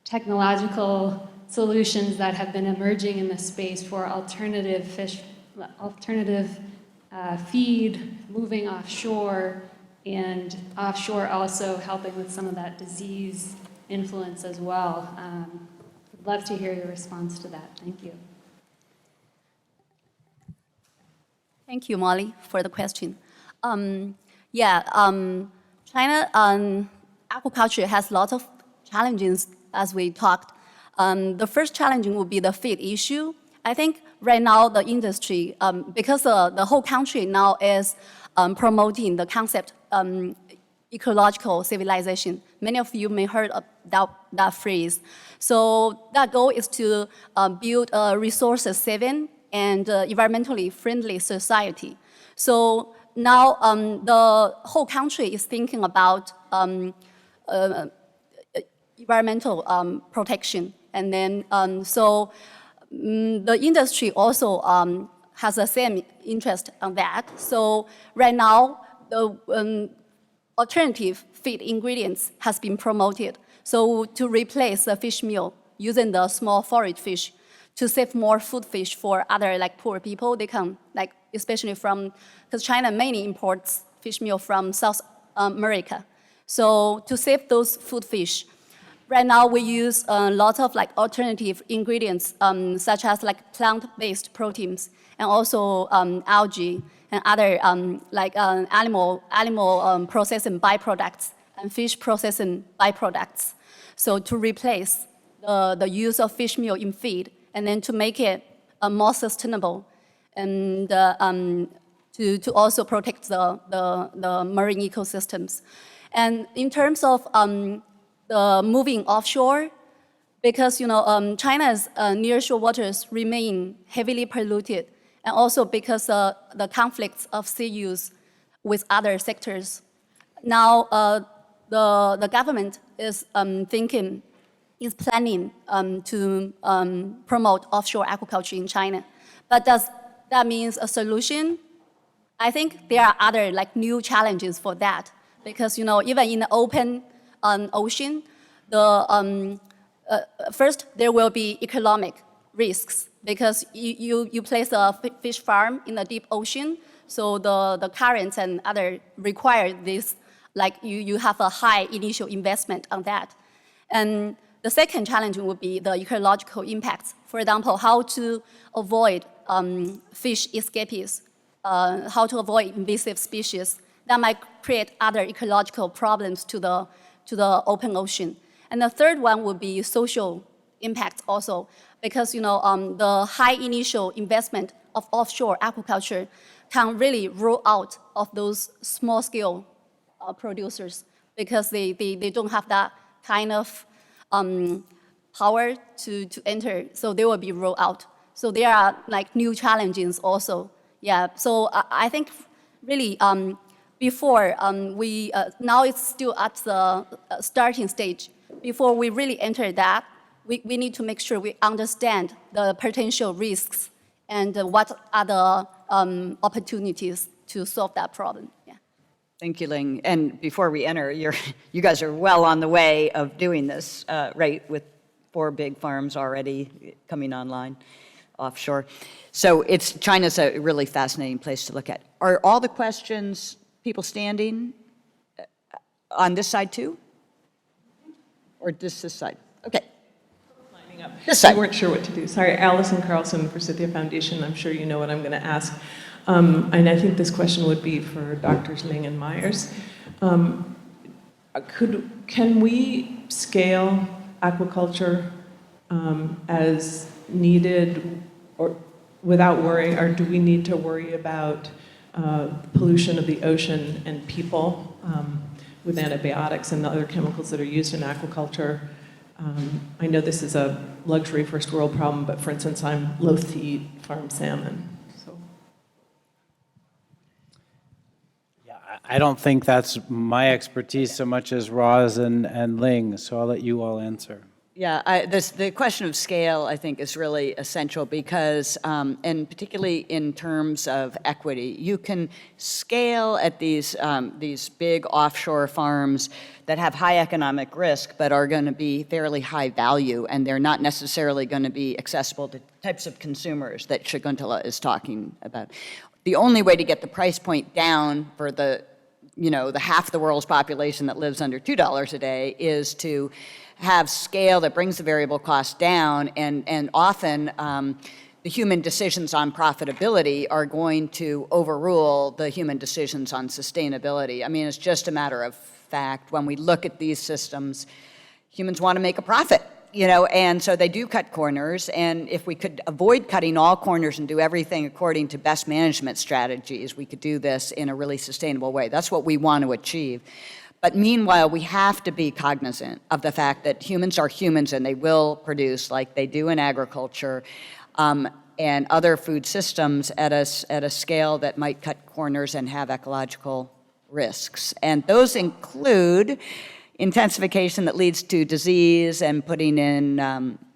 Speaker 6: technological solutions that have been emerging in the space for alternative feed, moving offshore, and offshore also helping with some of that disease influence as well. I'd love to hear your response to that. Thank you.
Speaker 4: Thank you, Molly, for the question. China aquaculture has lots of challenges as we talked. The first challenge would be the feed issue. I think right now the industry, because the whole country now is promoting the concept ecological civilization. Many of you may heard of that phrase. So that goal is to build a resources saving and environmentally friendly society. So now the whole country is thinking about environmental protection. And then, the industry also has the same interest on that. So right now, the alternative feed ingredients has been promoted. So to replace the fish meal using the small forage fish, to save more food fish for other like poor people, they can like, especially from, because China mainly imports fish meal from South America. So to save those food fish, right now we use a lot of like alternative ingredients, such as like plant-based proteins and also algae and other animal processing byproducts and fish processing byproducts. So to replace the use of fish meal in feed and then to make it more sustainable and to also protect the marine ecosystems. And in terms of the moving offshore, because China's nearshore waters remain heavily polluted, and also because the conflicts of sea use with other sectors. Now the government is planning to promote offshore aquaculture in China. But does that mean a solution? I think there are other like new challenges for that, because even in the open ocean, first there will be economic risks, because you place a fish farm in the deep ocean, so the currents and other require this, like you have a high initial investment on that. And the second challenge would be the ecological impacts. For example, how to avoid fish escapees, how to avoid invasive species that might create other ecological problems to the open ocean. And the third one would be social impacts also, because the high initial investment of offshore aquaculture can really roll out of those small-scale producers, because they don't have that kind of power to enter, so they will be rolled out. So there are like new challenges also. Yeah, so I think really before now it's still at the starting stage. Before we really enter that, we need to make sure we understand the potential risks and what are the opportunities to solve that problem. Yeah.
Speaker 1: Thank you, Ling. And before we enter, you guys are well on the way of doing this, right, with 4 big farms already coming online offshore. So China's a really fascinating place to look at. Are all the questions people standing on this side too? Or just this side? Okay.
Speaker 7: Lining up.
Speaker 1: This side.
Speaker 7: We weren't sure what to do. Sorry, Allison Carlson, Forsythia Foundation. I'm sure you know what I'm going to ask. And I think this question would be for Drs. Ling and Myers. Can we scale aquaculture as needed or without worry, or do we need to worry about pollution of the ocean and people with antibiotics and the other chemicals that are used in aquaculture? I know this is a luxury first world problem, but for instance, I'm loath to eat farmed salmon.
Speaker 5: I don't think that's my expertise so much as Roz and Ling, so I'll let you all answer.
Speaker 1: Yeah, the question of scale, I think, is really essential because, and particularly in terms of equity, you can scale at these big offshore farms that have high economic risk but are going to be fairly high value, and they're not necessarily going to be accessible to types of consumers that Shakuntala is talking about. The only way to get the price point down for the half the world's population that lives under $2 a day is to have scale that brings the variable cost down, and often the human decisions on profitability are going to overrule the human decisions on sustainability. I mean, it's just a matter of fact. When we look at these systems, humans want to make a profit. And so they do cut corners, and if we could avoid cutting all corners and do everything according to best management strategies, we could do this in a really sustainable way. That's what we want to achieve. But meanwhile, we have to be cognizant of the fact that humans are humans and they will produce, like they do in agriculture, and other food systems at a scale that might cut corners and have ecological risks. And those include intensification that leads to disease and putting in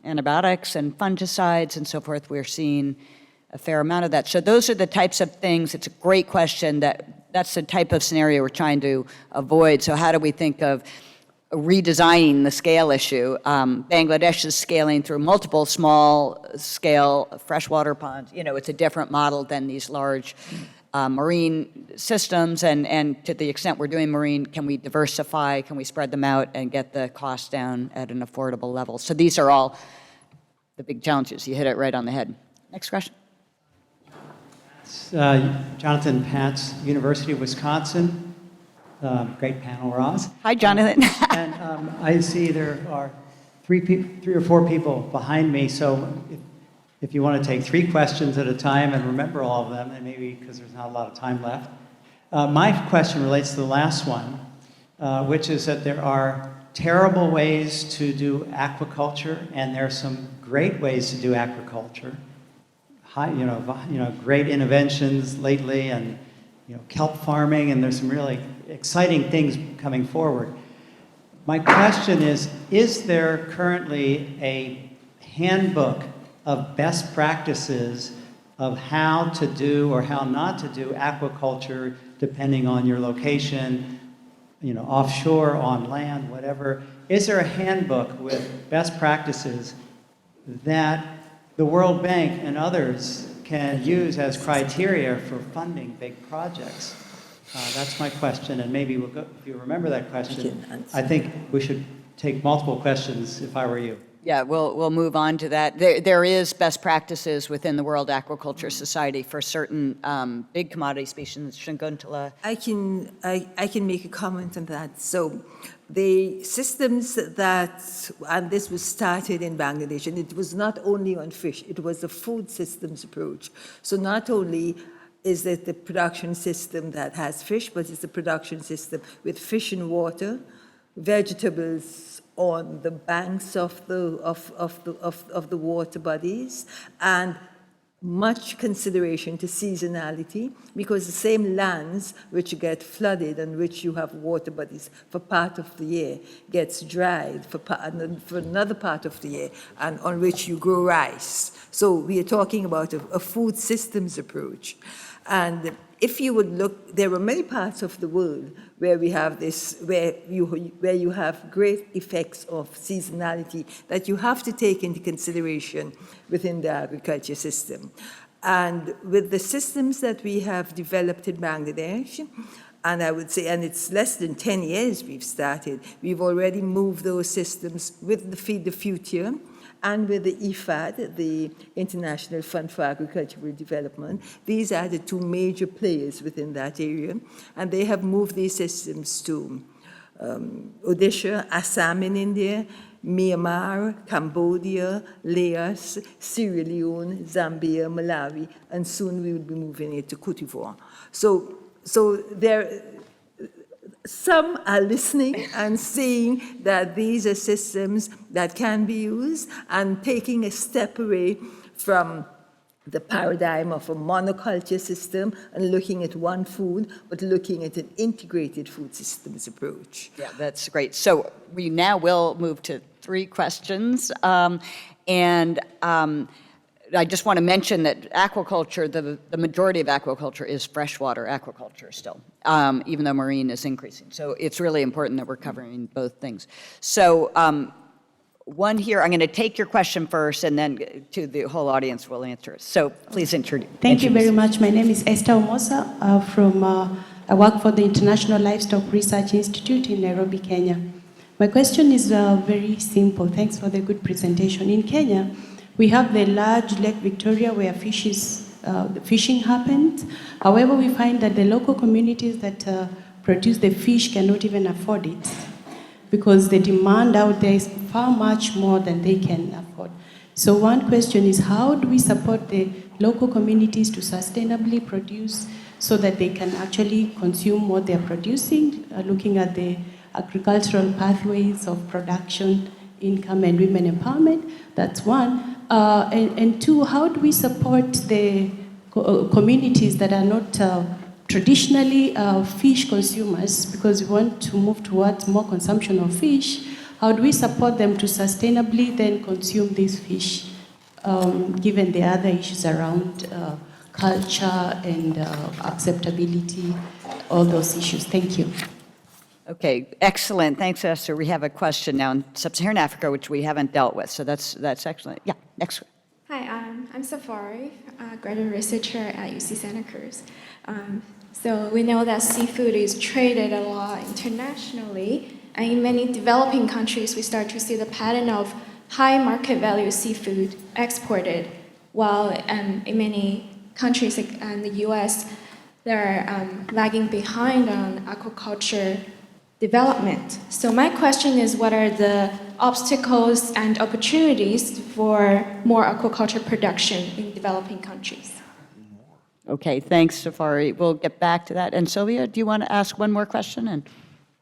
Speaker 1: antibiotics and fungicides and so forth. We're seeing a fair amount of that. So those are the types of things. It's a great question. That's the type of scenario we're trying to avoid. So how do we think of redesigning the scale issue? Bangladesh is scaling through multiple small-scale freshwater ponds. It's a different model than these large marine systems, and to the extent we're doing marine, can we diversify, can we spread them out and get the cost down at an affordable level? So these are all the big challenges. You hit it right on the head. Next question.
Speaker 8: Jonathan Patz, University of Wisconsin. Great panel, Roz.
Speaker 1: Hi, Jonathan.
Speaker 8: And I see there are three or four people behind me, so if you want to take 3 questions at a time and remember all of them, and maybe because there's not a lot of time left. My question relates to the last one, which is that there are terrible ways to do aquaculture, and there are some great ways to do aquaculture. Great interventions lately, and kelp farming, and there's some really exciting things coming forward. My question is there currently a handbook of best practices of how to do or how not to do aquaculture depending on your location, offshore, on land, whatever? Is there a handbook with best practices that the World Bank and others can use as criteria for funding big projects? That's my question, and maybe we'll go, if you remember that question, I think we should take multiple questions if I were you.
Speaker 1: Yeah, we'll move on to that. There is best practices within the World Aquaculture Society for certain big commodity species. Shakuntala.
Speaker 2: I can make a comment on that. So the systems that, and this was started in Bangladesh, and it was not only on fish, it was a food systems approach. So not only is it the production system that has fish, but it's the production system with fish in water, vegetables on the banks of the water bodies, and much consideration to seasonality, because the same lands which get flooded and which you have water bodies for part of the year gets dried for another part of the year, and on which you grow rice. So we are talking about a food systems approach. And if you would look, there are many parts of the world where we have this, where you have great effects of seasonality that you have to take into consideration within the agriculture system. And with the systems that we have developed in Bangladesh, and I would say, and it's less than 10 years we've started, we've already moved those systems with the Feed the Future and with the IFAD, the International Fund for Agricultural Development. These are the two major players within that area, and they have moved these systems to Odisha, Assam in India, Myanmar, Cambodia, Laos, Sierra Leone, Zambia, Malawi, and soon we will be moving it to Cote d'Ivoire. So there, some are listening and seeing that these are systems that can be used and taking a step away from the paradigm of a monoculture system and looking at one food, but looking at an integrated food systems approach.
Speaker 1: Yeah, that's great. So we now will move to 3 questions. I just want to mention that aquaculture, the majority of aquaculture is freshwater aquaculture still, even though marine is increasing. So it's really important that we're covering both things. So one here, I'm going to take your question first, and then to the whole audience will answer it. So please introduce.
Speaker 9: Thank you very much. My name is Esther Omosa I work for the International Livestock Research Institute in Nairobi, Kenya. My question is very simple. Thanks for the good presentation. In Kenya, we have the large Lake Victoria where the fishing happens. However, we find that the local communities that produce the fish cannot even afford it because the demand out there is far much more than they can afford. So one question is, how do we support the local communities to sustainably produce so that they can actually consume what they're producing, looking at the agricultural pathways of production, income, and women empowerment? That's one. And 2, how do we support the communities that are not traditionally fish consumers, because we want to move towards more consumption of fish? How do we support them to sustainably then consume these fish, given the other issues around culture and acceptability, all those issues? Thank you.
Speaker 1: Okay, excellent. Thanks, Esther. We have a question now in Sub-Saharan Africa, which we haven't dealt with, so that's excellent. Yeah, next one.
Speaker 10: Hi, I'm Safari, a graduate researcher at UC Santa Cruz. So we know that seafood is traded a lot internationally, and in many developing countries, we start to see the pattern of high market value seafood exported, while in many countries like in the US, they're lagging behind on aquaculture development. So my question is, what are the obstacles and opportunities for more aquaculture production in developing countries?
Speaker 1: Okay, thanks, Safari. We'll get back to that. And Sylvia, do you want to ask one more question?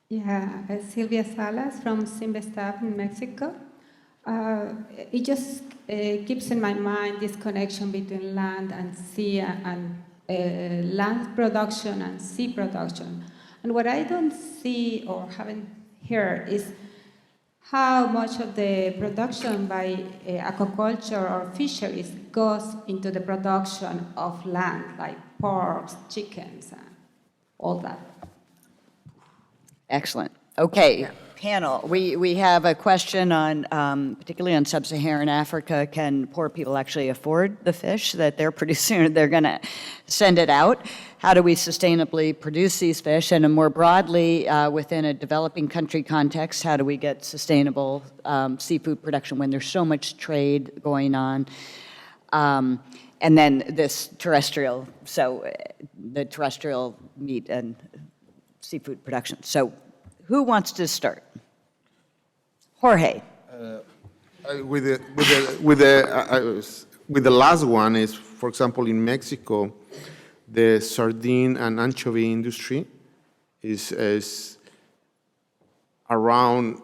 Speaker 11: Yeah, Silvia Salas from Simvestav in Mexico. It just keeps in my mind this connection between land and sea and land production and sea production. And what I don't see or haven't heard is how much of the production by aquaculture or fisheries goes into the production of land, like porks, chickens, and all that.
Speaker 1: Excellent. Okay, panel, we have a question on, particularly on Sub-Saharan Africa, can poor people actually afford the fish that they're producing? They're going to send it out. How do we sustainably produce these fish? And more broadly, within a developing country context, how do we get sustainable seafood production when there's so much trade going on? And then this terrestrial, so the terrestrial meat and seafood production. So who wants to start? Jorge.
Speaker 3: With the last one is, for example, in Mexico, the sardine and anchovy industry is around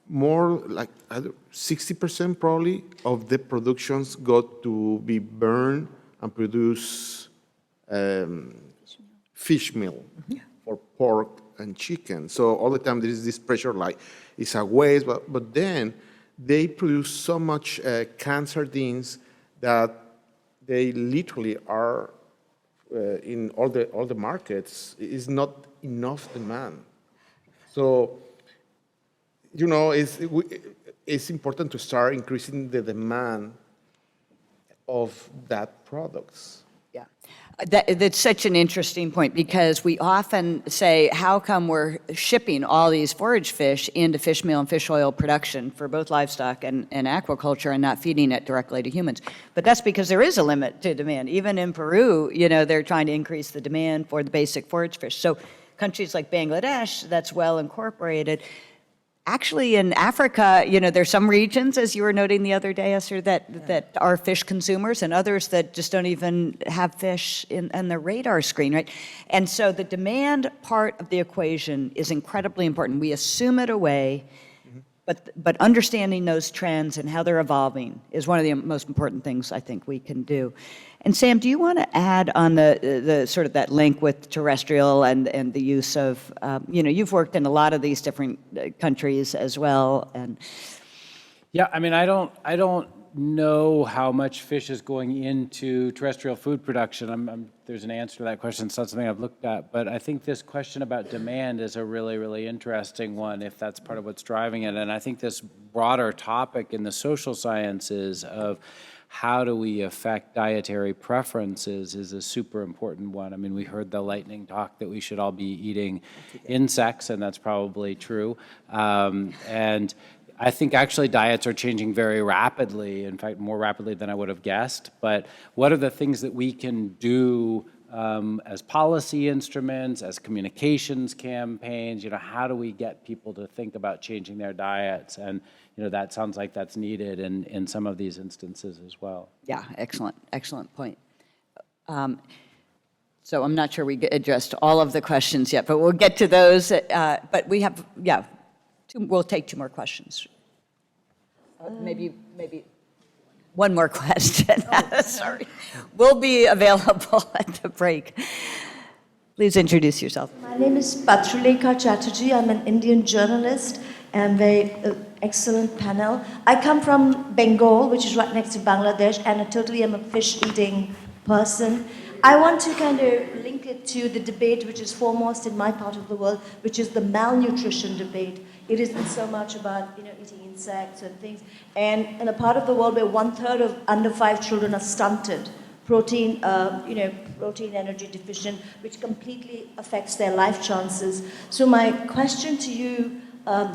Speaker 3: more like 60% probably of the productions got to be burned and produce fish meal for pork and chicken. So all the time there is this pressure like it's a waste, but then they produce so much canned sardines that they literally are in all the markets is not enough demand. So, you know, it's important to start increasing the demand of that products.
Speaker 1: Yeah, that's such an interesting point, because we often say, how come we're shipping all these forage fish into fish meal and fish oil production for both livestock and aquaculture and not feeding it directly to humans? But that's because there is a limit to demand. Even in Peru, you know, they're trying to increase the demand for the basic forage fish. So countries like Bangladesh, that's well incorporated. Actually, in Africa, you know, there's some regions, as you were noting the other day, Esther, that are fish consumers, and others that just don't even have fish on their radar screen, right? And so the demand part of the equation is incredibly important. We assume it away, but understanding those trends and how they're evolving is one of the most important things I think we can do. And Sam, do you want to add on the sort of that link with terrestrial and the use of, you know, you've worked in a lot of these different countries as well, and
Speaker 5: Yeah, I mean, I don't know how much fish is going into terrestrial food production. There's an answer to that question. It's not something I've looked at, but I think this question about demand is a really, really interesting one, if that's part of what's driving it. And I think this broader topic in the social sciences of how do we affect dietary preferences is a super important one. I mean, we heard the lightning talk that we should all be eating insects, and that's probably true. And I think actually diets are changing very rapidly, in fact, more rapidly than I would have guessed. But what are the things that we can do as policy instruments, as communications campaigns? You know, how do we get people to think about changing their diets? And, you know, that sounds like that's needed in some of these instances as well.
Speaker 1: yeah, excellent point. So I'm not sure we addressed all of the questions yet, but we'll get to those. But we have, yeah, we'll take two more questions. Maybe one more question. Sorry. We'll be available at the break. Please introduce yourself.
Speaker 12: My name is Patrulika Chatterjee. I'm an Indian journalist and very excellent panel. I come from Bengal, which is right next to Bangladesh, and I totally am a fish-eating person. I want to kind of link it to the debate which is foremost in my part of the world, which is the malnutrition debate. It isn't so much about, you know, eating insects and things. And in a part of the world where 1/3 of under 5 children are stunted, protein energy deficient, which completely affects their life chances. So my question to you,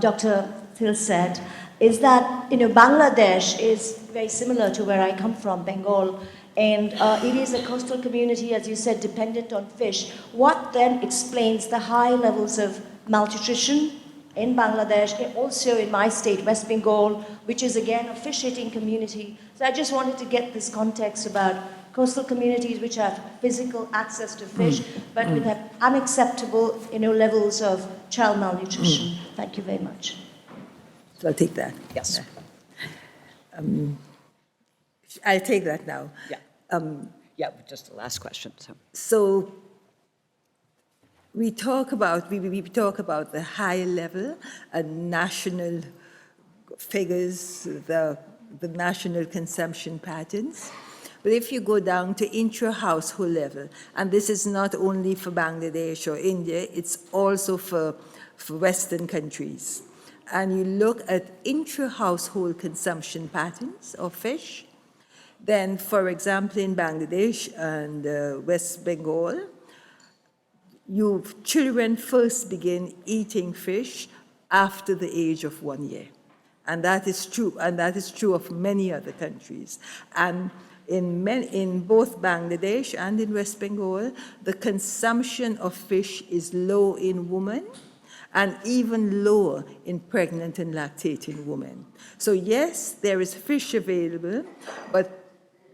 Speaker 12: Dr. Thilsett, is that, you know, Bangladesh is very similar to where I come from, Bengal, and it is a coastal community, as you said, dependent on fish. What then explains the high levels of malnutrition in Bangladesh, and also in my state, West Bengal, which is again a fish-eating community? So I just wanted to get this context about coastal communities which have physical access to fish, but with unacceptable, you know, levels of child malnutrition. Thank you very much.
Speaker 2: So I'll take that.
Speaker 1: Yes.
Speaker 2: I'll take that now.
Speaker 1: Yeah. Yeah, just the last question.
Speaker 2: So we talk about the high level and national figures, the national consumption patterns. But if you go down to intra-household level, and this is not only for Bangladesh or India, it's also for Western countries, and you look at intra-household consumption patterns of fish, then, for example, in Bangladesh and West Bengal, children first begin eating fish after the age of 1 year. And that is true, of many other countries. And in both Bangladesh and in West Bengal, the consumption of fish is low in women and even lower in pregnant and lactating women. So yes, there is fish available, but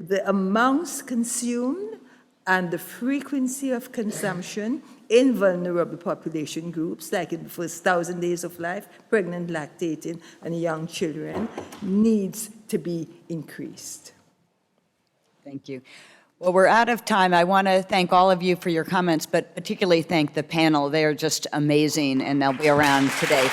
Speaker 2: the amounts consumed and the frequency of consumption in vulnerable population groups, like in the first 1,000 days of life, pregnant, lactating, and young children, needs to be increased.
Speaker 1: Thank you. Well, we're out of time. I want to thank all of you for your comments, but particularly thank the panel. They are just amazing, and they'll be around today.